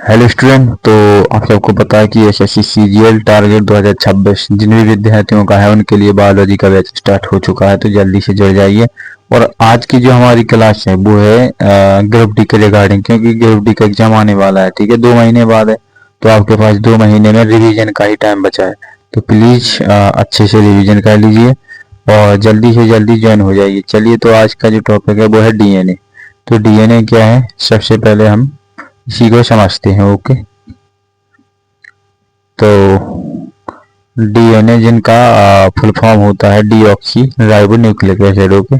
Hello student. तो आप सबको पता है कि एसएससी सीजीएल टारगेट 2026 जिन भी विद्यार्थियों का है उनके लिए बायोलॉजी का बैच स्टार्ट हो चुका है, तो जल्दी से जुड़ जाइए। और आज की जो हमारी क्लास है वो है ग्रुप डी के रिगार्डिंग, क्योंकि ग्रुप डी का एग्जाम आने वाला है। ठीक है, 2 महीने बाद है, तो आपके पास 2 महीने में रिवीजन का ही टाइम बचा है। तो प्लीज अच्छे से रिवीजन कर लीजिए और जल्दी से जल्दी ज्वाइन हो जाइए। चलिए, तो आज का जो टॉपिक है वो है डीएनए। तो डीएनए क्या है, सबसे पहले हम इसी को समझते हैं। ओके, तो डीएनए जिनका फुल फॉर्म होता है deoxy ribo nucleic acid. Okay,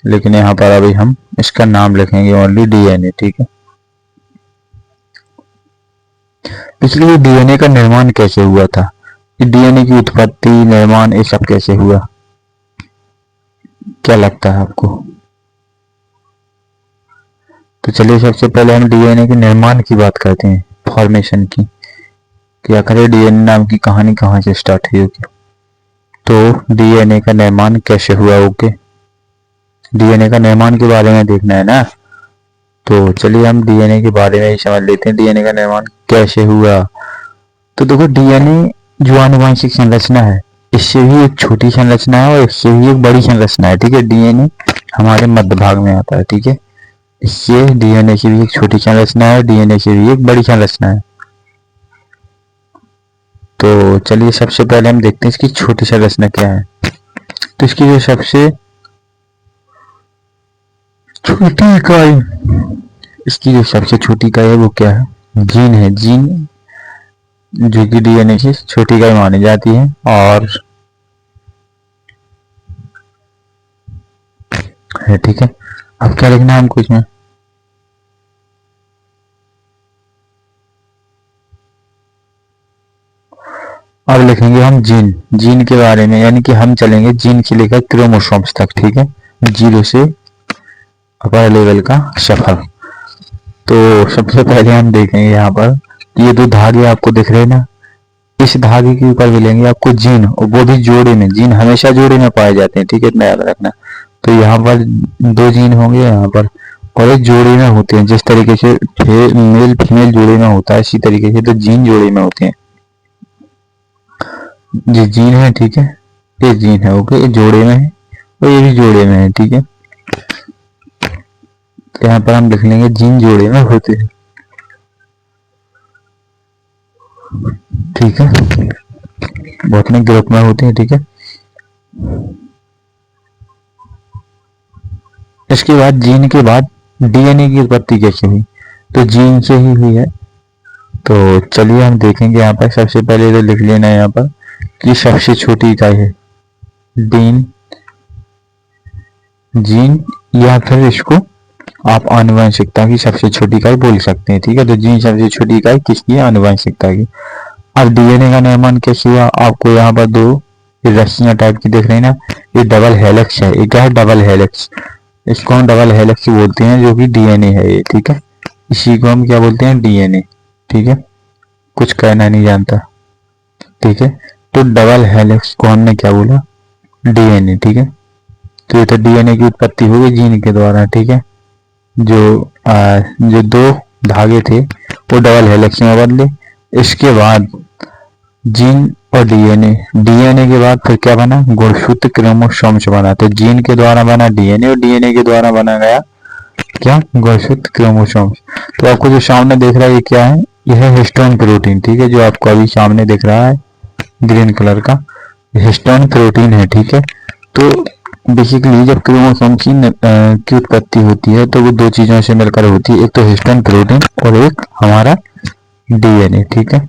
लेकिन यहाँ पर अभी हम इसका नाम लिखेंगे ओनली डीएनए। ठीक है, इसलिए डीएनए का निर्माण कैसे हुआ था, डीएनए की उत्पत्ति, निर्माण, ये सब कैसे हुआ, क्या लगता है आपको? तो चलिए, सबसे पहले हम डीएनए के निर्माण की बात करते हैं, फॉर्मेशन की। क्या करें, डीएनए नाम की कहानी कहाँ से स्टार्ट हुई होगी। तो डीएनए का निर्माण कैसे हुआ? ओके, डीएनए का निर्माण के बारे में देखना है ना, तो चलिए हम डीएनए के बारे में ही समझ लेते हैं, डीएनए का निर्माण कैसे हुआ। तो देखो, डीएनए जो आनुवंशिक संरचना है, इससे भी एक छोटी संरचना है और इससे भी एक बड़ी संरचना है। ठीक है, डीएनए हमारे मध्य भाग में आता है। ठीक है, इससे डीएनए की भी एक छोटी संरचना है, डीएनए की भी एक बड़ी संरचना है। तो चलिए, सबसे पहले हम देखते हैं इसकी छोटी संरचना क्या है। तो इसकी जो सबसे छोटी इकाई, इसकी जो सबसे छोटी इकाई है वो क्या है, जीन है। जीन जो कि डीएनए की छोटी इकाई मानी जाती है। और है, ठीक है। अब क्या लिखना है हमको इसमें, अब लिखेंगे हम जीन। जीन के बारे में, यानी कि हम चलेंगे जीन से लेकर क्रोमोसोम्स तक। ठीक है, जीरो से अपर लेवल का सफर। तो सबसे पहले हम देखेंगे यहाँ पर ये दो धागे आपको दिख रहे हैं ना, इस धागे के ऊपर मिलेंगे आपको जीन, और वो भी जोड़े में। जीन हमेशा जोड़े में पाए जाते हैं, ठीक है, इतना याद रखना। तो यहाँ पर दो जीन होंगे यहाँ पर, और ये जोड़े में होते हैं। जिस तरीके से मेल फीमेल जोड़े में होता है, इसी तरीके से तो जीन जोड़े में होते हैं। ये जीन है, ठीक है, ये जीन है। ओके, ये जोड़े में है और ये भी जोड़े में है। ठीक है, तो यहाँ पर हम लिख लेंगे जीन जोड़े में होते हैं। ठीक है, वो अपने ग्रुप में होते हैं। ठीक है, इसके बाद जीन के बाद डीएनए की उत्पत्ति कैसे हुई, तो जीन से ही हुई है। तो चलिए हम देखेंगे यहाँ पर। सबसे पहले तो लिख लेना है यहाँ पर कि सबसे छोटी इकाई है डीन, जीन, या फिर इसको आप आनुवंशिकता की सबसे छोटी इकाई बोल सकते हैं। ठीक है, तो जीन सबसे छोटी इकाई किसकी है, आनुवंशिकता की। अब डीएनए का निर्माण कैसे हुआ, आपको यहाँ पर दो रस्सियां टाइप की दिख रही है ना, ये डबल हेलिक्स है। ये क्या है, डबल हेलिक्स। इसको हम डबल हेलिक्स बोलते हैं, जो कि डीएनए है ये। ठीक है, इसी को हम क्या बोलते हैं, डीएनए। ठीक है, कुछ कहना नहीं जानता। ठीक है, तो डबल हेलिक्स को हमने क्या बोला, डीएनए। ठीक है, तो ये तो डीएनए की उत्पत्ति हो गई जीन के द्वारा। ठीक है, जो दो धागे थे वो डबल हेलिक्स में बदले। इसके बाद जीन और डीएनए, डीएनए के बाद फिर क्या बना, गुणसूत्र क्रोमोसोम्स बना। तो जीन के द्वारा बना डीएनए और डीएनए के द्वारा बना गया क्या, गुणसूत्र क्रोमोसोम्स। तो आपको जो सामने दिख रहा है ये क्या है, यह है हिस्टोन प्रोटीन। ठीक है, जो आपको अभी सामने दिख रहा है ग्रीन कलर का, हिस्टोन प्रोटीन है। ठीक है, तो बेसिकली जब क्रोमोसोम की उत्पत्ति होती है तो वो दो चीजों से मिलकर होती है, एक तो हिस्टोन प्रोटीन और एक हमारा डीएनए। ठीक है,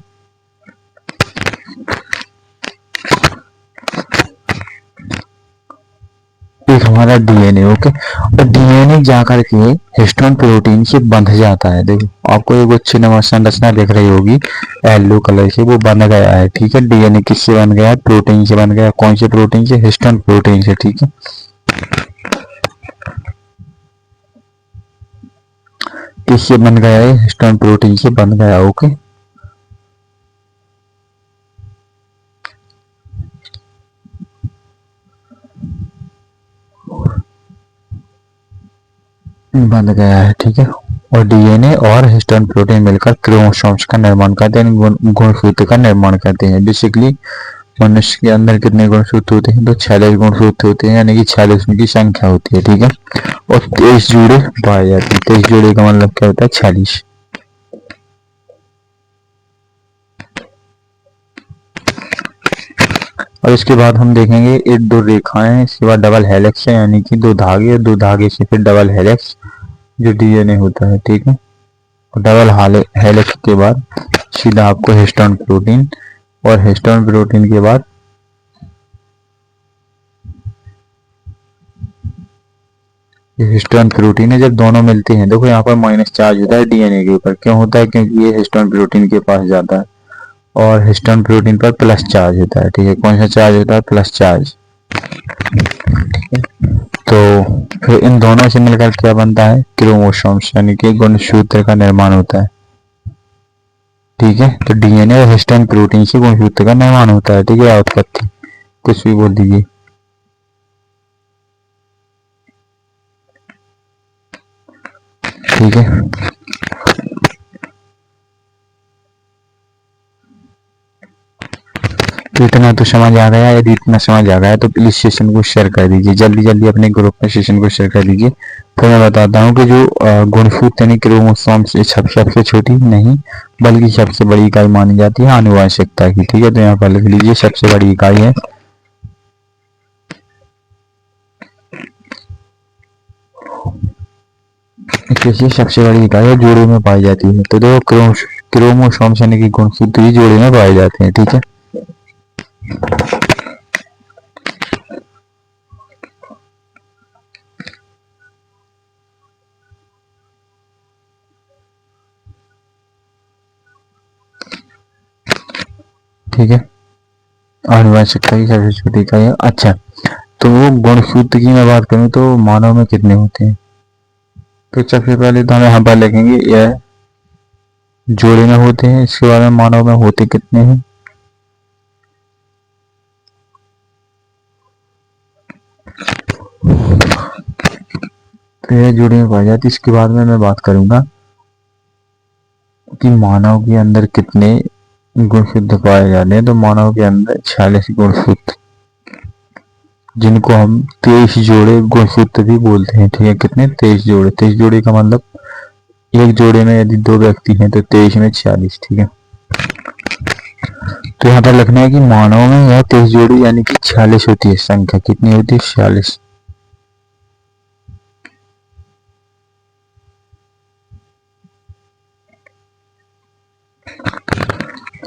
एक हमारा डीएनए। ओके, और डीएनए जाकर के हिस्टोन प्रोटीन से बंध जाता है। देखो आपको एक अच्छी नवा संरचना दिख रही होगी येलो कलर से, वो बन गया है। ठीक है, डीएनए किससे बन गया, प्रोटीन से बन गया। कौन से प्रोटीन से, हिस्टोन प्रोटीन से। ठीक है, किससे बन गया है, हिस्टोन प्रोटीन से बन गया। ओके, बन गया है। ठीक है, और डीएनए और हिस्टोन प्रोटीन मिलकर क्रोमोसोम्स का निर्माण करते हैं, गुणसूत्र का निर्माण करते हैं। बेसिकली मनुष्य के अंदर कितने गुणसूत्र होते हैं? तो 46 गुणसूत्र होते हैं, यानी कि 46 उनकी संख्या होती है, ठीक है। और 23 जोड़े पाए जाते हैं। 23 जोड़े का मतलब क्या होता है? 46। और इसके बाद हम देखेंगे एक दो रेखाएं हैं, इसके बाद डबल हेलिक्स है, यानी कि दो धागे, दो धागे से फिर डबल हेलिक्स जो डीएनए होता है, ठीक है। और डबल हेलिक्स के बाद सीधा आपको हिस्टोन प्रोटीन, और हिस्टोन प्रोटीन के बाद हिस्टोन प्रोटीन है। जब दोनों मिलते हैं, देखो यहाँ पर माइनस चार्ज होता है डीएनए के ऊपर, क्यों होता है? क्योंकि ये हिस्टोन प्रोटीन के पास जाता है, और हिस्टोन प्रोटीन पर प्लस चार्ज होता है, ठीक है। कौन सा चार्ज होता है? प्लस चार्ज, ठीक है। तो फिर इन दोनों से मिलकर क्या बनता है? क्रोमोसोम्स, यानी कि गुणसूत्र का निर्माण होता है, ठीक है। तो डीएनए और हिस्टोन प्रोटीन से गुणसूत्र का निर्माण होता है, ठीक है। उत्पत्ति कुछ भी बोल दीजिए, ठीक है। तो इतना तो समझ आ गया। यदि इतना समझ आ गया तो प्लीज सेशन को शेयर कर दीजिए, जल्दी जल्दी अपने ग्रुप में सेशन को शेयर कर दीजिए। तो मैं बताता हूँ कि जो गुणसूत्र यानी क्रोमोसोम से सबसे छोटी नहीं बल्कि सबसे बड़ी इकाई मानी जाती है आनुवंशिकता की, ठीक है। तो यहाँ पर लिख लीजिए सबसे बड़ी इकाई है इसलिए सबसे बड़ी इकाई है जोड़े में पाई जाती है। तो देखो क्रोमोसोम्स यानी कि गुणसूत्र ही जोड़े में पाए जाते हैं, ठीक है। ठीक है, आनुवंशिकता की सबसे छोटी इकाई है। अच्छा, तो वो गुणसूत्र की मैं बात करूं तो मानव में कितने होते हैं? तो सबसे पहले तो हम यहाँ पर लिखेंगे यह जोड़े में होते हैं। इसके बाद में मानव में होते कितने हैं? तो यह जोड़े में पाई जाती है। इसके बाद में मैं बात करूंगा कि मानव के अंदर कितने गुणसूत्र पाए जाते हैं। तो मानव के अंदर 46 गुणसूत्र, जिनको हम 23 जोड़े गुणसूत्र भी बोलते हैं, ठीक है। कितने? 23 जोड़े। 23 जोड़े का मतलब एक जोड़े में यदि दो व्यक्ति हैं तो 23 में 46, ठीक है। तो यहाँ पर लिखना है कि मानव में यह 23 जोड़ी यानी कि 46 होती है संख्या। कितनी होती है? 46,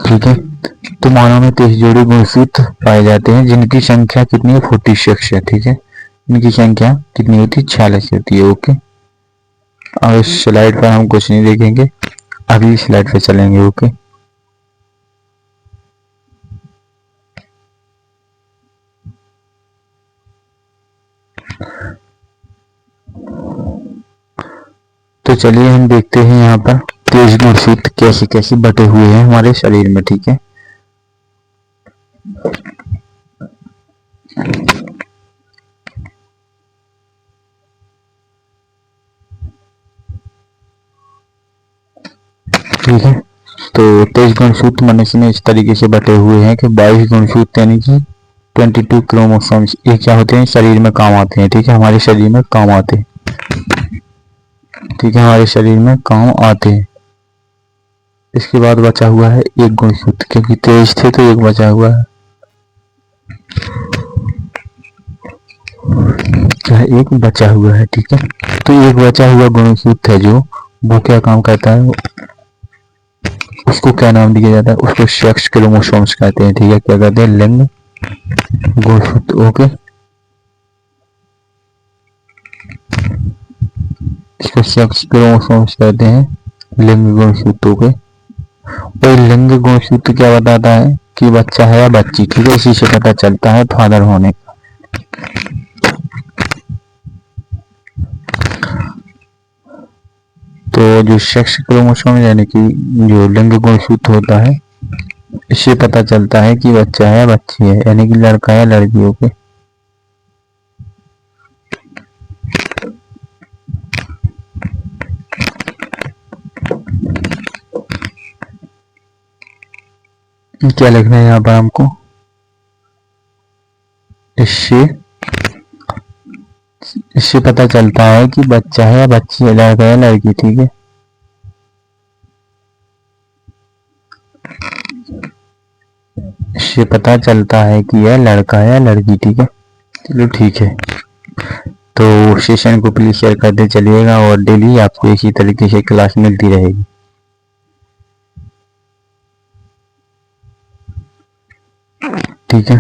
ठीक है। तो मानव में 23 जोड़ी गुणसूत्र पाए जाते हैं, जिनकी संख्या कितनी है? 46 है, ठीक है। इनकी संख्या कितनी होती है? 46 होती है, ओके। अब इस स्लाइड पर हम कुछ नहीं देखेंगे, अगली स्लाइड पर चलेंगे, ओके। तो चलिए हम देखते हैं यहाँ पर 23 गुणसूत्र कैसे कैसे बटे हुए हैं हमारे शरीर में, ठीक है। ठीक है, तो 23 गुणसूत्र मनुष्य में इस तरीके से बटे हुए हैं कि 22 गुणसूत्र यानी कि 22 क्रोमोसोम्स ये क्या होते हैं? शरीर में काम आते हैं, ठीक है। हमारे शरीर में काम आते हैं, ठीक है, हमारे शरीर में काम आते हैं। इसके बाद बचा हुआ है एक गुणसूत्र, क्योंकि 23 थे तो एक बचा हुआ है, क्या है? एक बचा हुआ है, ठीक है। तो एक बचा हुआ गुणसूत्र है जो वो क्या काम करता है? उसको क्या नाम दिया जाता है? उसको सेक्स क्रोमोसोम्स कहते हैं, ठीक है। क्या कहते हैं? लिंग गुणसूत्र, ओके। इसको सेक्स क्रोमोसोम्स कहते हैं, लिंग गुणसूत्रों के। और लिंग गुणसूत्र क्या बताता है कि बच्चा है या बच्ची, ठीक है। इसी से पता चलता है फादर होने का। तो जो सेक्स क्रोमोसोम यानी कि जो लिंग गुणसूत्र होता है, इससे पता चलता है कि बच्चा है या बच्ची है, यानी कि लड़का या लड़की, ओके। क्या लिखना है यहाँ पर हमको, इससे इससे पता चलता है कि बच्चा है या बच्ची है, लड़का या लड़की। ठीक है, इससे पता चलता है कि यह लड़का है या लड़की। ठीक है, चलो ठीक है। तो सेशन को प्लीज शेयर करते चलिएगा और डेली आपको इसी तरीके से क्लास मिलती रहेगी। ठीक है,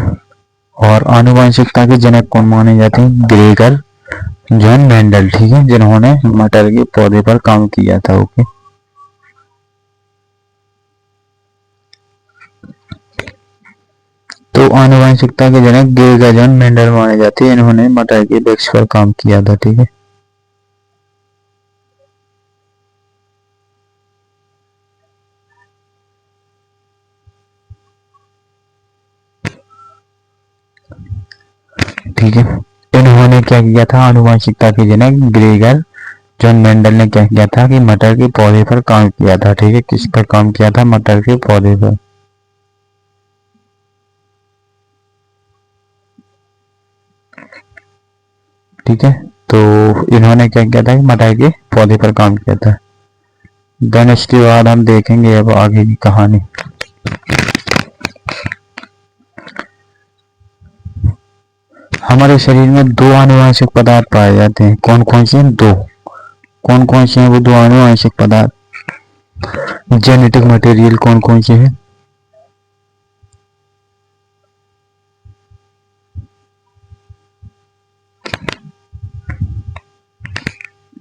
और आनुवंशिकता के जनक कौन माने जाते हैं? Gregor John Mendel. ठीक है, जिन्होंने मटर के पौधे पर काम किया था। ओके, तो आनुवंशिकता के जनक ग्रेगर जॉन मेंडल माने जाते हैं, इन्होंने मटर के वृक्ष पर काम किया था। ठीक है, ठीक है, इन्होंने क्या किया था? आनुवंशिकता के जनक ग्रेगर जॉन मेंडल ने क्या किया था कि मटर के पौधे पर काम किया था। ठीक है, किस पर काम किया था? मटर के पौधे पर। ठीक है, तो इन्होंने क्या किया था कि मटर के पौधे पर काम किया था। देन इसके बाद हम देखेंगे अब आगे की कहानी। हमारे शरीर में दो आनुवंशिक पदार्थ पाए जाते हैं। कौन कौन से? दो। कौन कौन से हैं वो दो आनुवंशिक पदार्थ? जेनेटिक मटेरियल कौन कौन से हैं?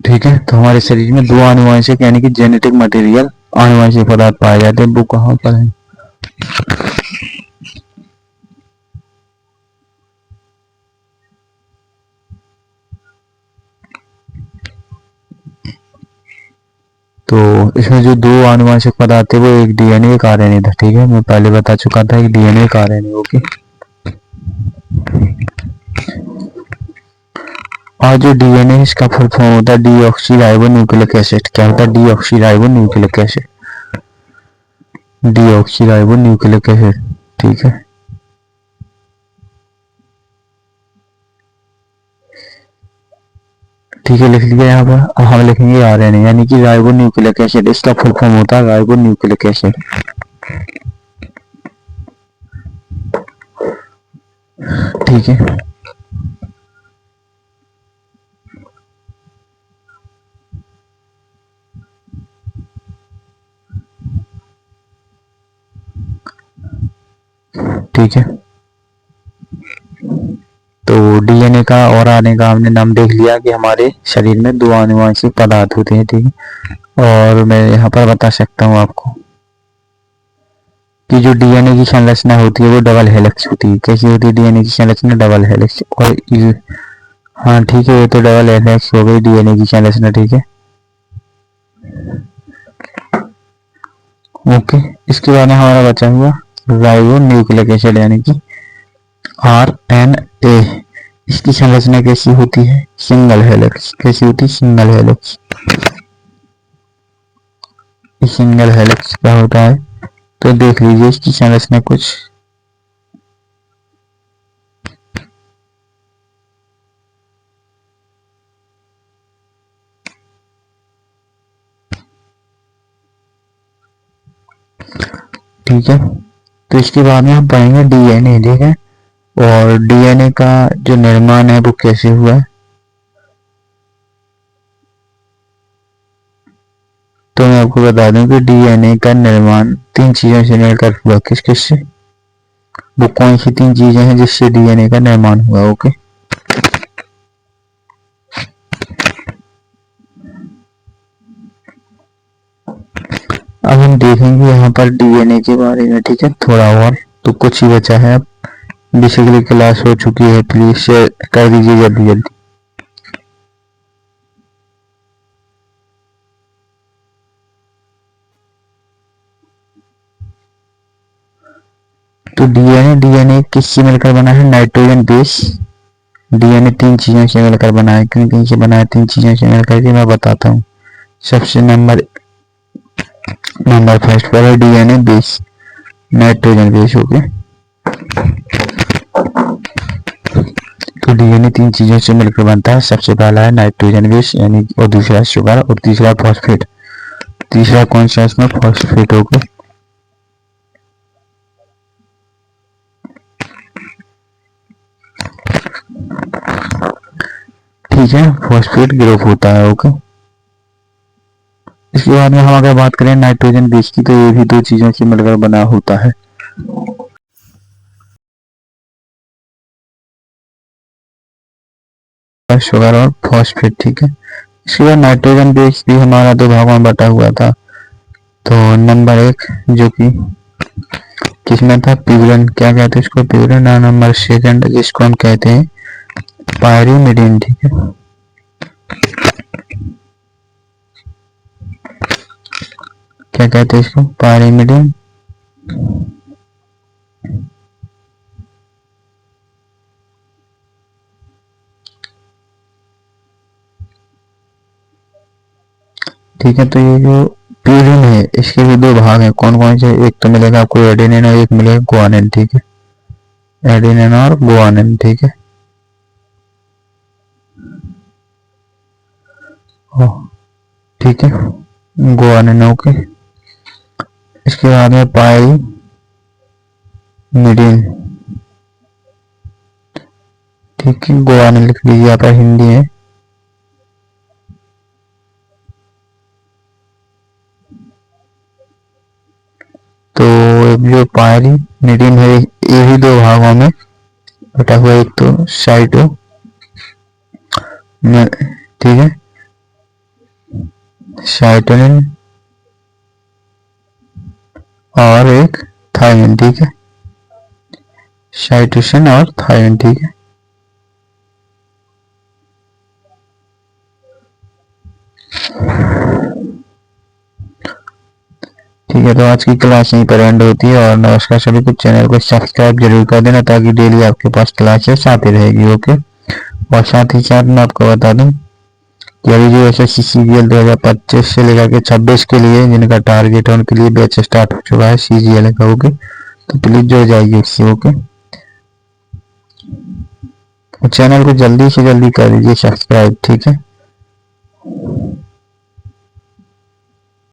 ठीक है, तो हमारे शरीर में दो आनुवंशिक यानी कि जेनेटिक मटेरियल आनुवंशिक पदार्थ पाए जाते हैं। वो कहाँ पर है? तो इसमें जो दो आनुवंशिक पदार्थ थे वो एक डीएनए एक आरएनए था। ठीक है, मैं पहले बता चुका था कि डीएनए एक आरएनए। ओके, और जो डीएनए है इसका फुल फॉर्म होता है डीऑक्सी राइबोन्यूक्लिक एसिड। क्या होता है? Deoxy ribonucleic acid. Deoxy ribonucleic acid. ठीक है, ठीक है, लिख लिया यहाँ पर। अब हम लिखेंगे आरएनए यानी कि राइबोन्यूक्लिक एसिड। इसका फुल फॉर्म होता है राइबोन्यूक्लिक एसिड। ठीक है, ठीक है, तो डीएनए का और आरएनए का हमने नाम देख लिया कि हमारे शरीर में दो आनुवंशिक पदार्थ होते हैं। ठीक है, और मैं यहाँ पर बता सकता हूँ आपको कि जो डीएनए की संरचना होती है वो डबल हेलिक्स होती है। कैसी होती है डीएनए की संरचना? Double helix. और हाँ ठीक है, ये तो डबल हेलिक्स हो गई डीएनए की संरचना। ठीक है, ओके, इसके बाद में हमारा बचा हुआ राइबोन्यूक्लिक एसिड यानी कि आरएनए। इसकी संरचना कैसी होती है? Single helix. कैसी होती है? Single helix. सिंगल हेलिक्स क्या होता है तो देख लीजिए इसकी संरचना कुछ। ठीक है, तो इसके बाद में हम पढ़ेंगे डीएनए। ठीक है, और डीएनए का जो निर्माण है वो कैसे हुआ है तो मैं आपको बता दूं कि डीएनए का निर्माण तीन चीजों से मिलकर हुआ। किस किस से? वो कौन सी तीन चीजें हैं जिससे डीएनए का निर्माण हुआ? ओके, अब हम देखेंगे यहाँ पर डीएनए के बारे में। ठीक है, थोड़ा और तो कुछ ही बचा है। अब बेसिकली क्लास हो चुकी है, प्लीज शेयर कर दीजिए जल्दी जल्दी। तो डीएनए किससे मिलकर बना है? Nitrogen base. डीएनए तीन चीजों से मिलकर बना है। किन किन से बना है? तीन चीजों से मिलकर के मैं बताता हूँ। सबसे नंबर फर्स्ट पर है DNA base. Nitrogen base. Okay, तो डीएनए 3 चीजों से मिलकर बनता है। सबसे पहला है नाइट्रोजन बेस यानी, और दूसरा शुगर, और तीसरा फॉस्फेट। तीसरा कौन सा है इसमें? फॉस्फेट। ओके, ठीक है, फॉस्फेट ग्रुप होता है। ओके, इसके बाद में हम अगर बात करें नाइट्रोजन बेस की, तो ये भी 2 चीजों से मिलकर बना होता है। शुगर और फॉस्फेट। ठीक है, इसके बाद नाइट्रोजन बेस भी हमारा 2 भागों में बटा हुआ था। तो नंबर 1 जो कि किसमें था? प्यूरिन। क्या कहते हैं इसको? प्यूरिन। और नंबर 2 जिसको हम कहते हैं पायरीमिडीन। ठीक है, क्या कहते हैं इसको? पायरीमिडीन। ठीक है, तो ये जो प्यूरिन है इसके भी 2 भाग हैं। कौन कौन से? एक तो मिलेगा आपको एडेनिन और एक मिलेगा गुआनिन। ठीक है, एडेनिन और गुआनिन। ठीक है, ठीक है, गुआनिन। ओके, इसके बाद में पायरीमिडीन। ठीक है, गुआनिन लिख लीजिए, यहाँ पर हिंदी है। तो जो पायरीमिडीन है ये भी 2 भागों में बटा हुआ। एक तो साइटो, ठीक है, साइटोनिन, और एक थायमिन। ठीक है, साइटोसिन और थायमिन। ठीक है, ठीक है, तो आज की क्लास यहीं पर एंड होती है। और नमस्कार सभी को, चैनल को सब्सक्राइब जरूर कर देना ताकि डेली आपके पास क्लासेस आती रहेगी। ओके, और साथ ही साथ मैं आपको बता दूं कि अभी जो एसएससी सीजीएल 2025 से लेकर के 26 के लिए जिनका टारगेट है उनके लिए बैच स्टार्ट हो चुका है सीजीएल का। ओके, तो प्लीज जुड़ जाइए इससे। ओके, चैनल को जल्दी से जल्दी कर दीजिए सब्सक्राइब। ठीक है।